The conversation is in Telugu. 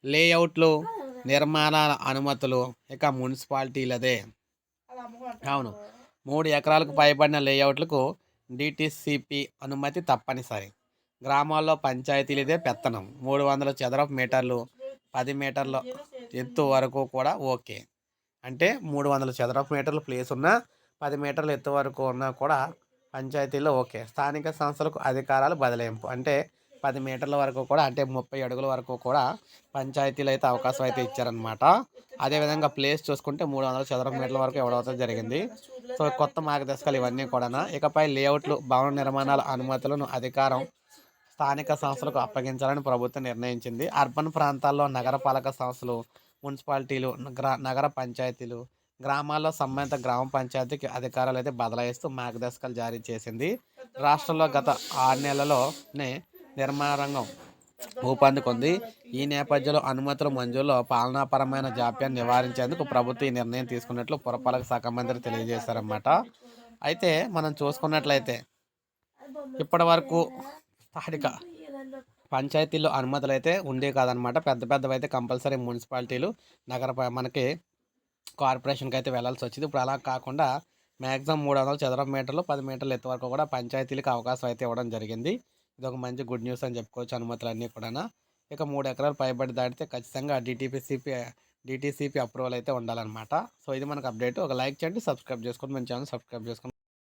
లేఅవుట్లు, నిర్మాణాల అనుమతులు ఇక మున్సిపాలిటీలదే. అవును. 3 ఎకరాలకు పైబడిన లేఅవుట్లకు డీటీసీపీ అనుమతి తప్పనిసరి. గ్రామాల్లో పంచాయతీలదే పెత్తనం. 300 చదరపు మీటర్లు, 10 మీటర్ల ఎత్తు వరకు కూడా ఓకే. అంటే 300 చదరపు మీటర్ల ప్లేస్ ఉన్నా, 10 మీటర్ల ఎత్తు వరకు ఉన్నా కూడా పంచాయతీల్లో ఓకే. స్థానిక సంస్థలకు అధికారాలు బదలాయింపు. అంటే 10 మీటర్ల వరకు కూడా, అంటే 30 అడుగుల వరకు కూడా పంచాయతీలు అయితే అవకాశం అయితే ఇచ్చారనమాట. అదేవిధంగా ప్లేస్ చూసుకుంటే 300 చదరపు మీటర్ల వరకు ఇవ్వడం జరిగింది. సో కొత్త మార్గదర్శకాలు ఇవన్నీ కూడా. ఇకపై లేఅవుట్లు, భవన నిర్మాణాల అనుమతులను అధికారం స్థానిక సంస్థలకు అప్పగించాలని ప్రభుత్వం నిర్ణయించింది. అర్బన్ ప్రాంతాల్లో నగరపాలక సంస్థలు, మున్సిపాలిటీలు, నగర పంచాయతీలు, గ్రామాల్లో సంబంధిత గ్రామ పంచాయతీకి అధికారాలు అయితే బదలాయిస్తూ మార్గదర్శకాలు జారీ చేసింది. రాష్ట్రంలో గత 6 నెలల్లోనే నిర్మాణ రంగం ఊపందుకుంది. ఈ నేపథ్యంలో అనుమతుల మంజూరులో పాలనాపరమైన జాప్యాన్ని నివారించేందుకు ప్రభుత్వం ఈ నిర్ణయం తీసుకున్నట్లు పురపాలక శాఖ మంత్రి తెలియజేశారన్నమాట. అయితే మనం చూసుకున్నట్లయితే ఇప్పటి వరకు స్థానిక పంచాయతీల్లో అనుమతులు అయితే ఉండేవి కాదనమాట. పెద్ద పెద్దవి అయితే కంపల్సరీ మున్సిపాలిటీలు, మనకి కార్పొరేషన్కి అయితే వెళ్ళాల్సి వచ్చింది. ఇప్పుడు అలా కాకుండా మ్యాక్సిమం 300 చదరపు మీటర్లు, 10 మీటర్ల ఎత్తు వరకు కూడా పంచాయతీలకు అవకాశం అయితే ఇవ్వడం జరిగింది. ఇది ఒక మంచి గుడ్ న్యూస్ అని చెప్పుకోవచ్చు అనుమతులన్నీ కూడా. ఇక 3 ఎకరాలు పైబడి దాటితే ఖచ్చితంగా డీటీసీపీ అప్రూవల్ అయితే ఉండాలన్నమాట. సో ఇది మనకు అప్డేట్. ఒక లైక్ చేయండి, సబ్స్క్రైబ్ చేసుకోండి, మన ఛానల్ సబ్స్క్రైబ్ చేసుకోండి.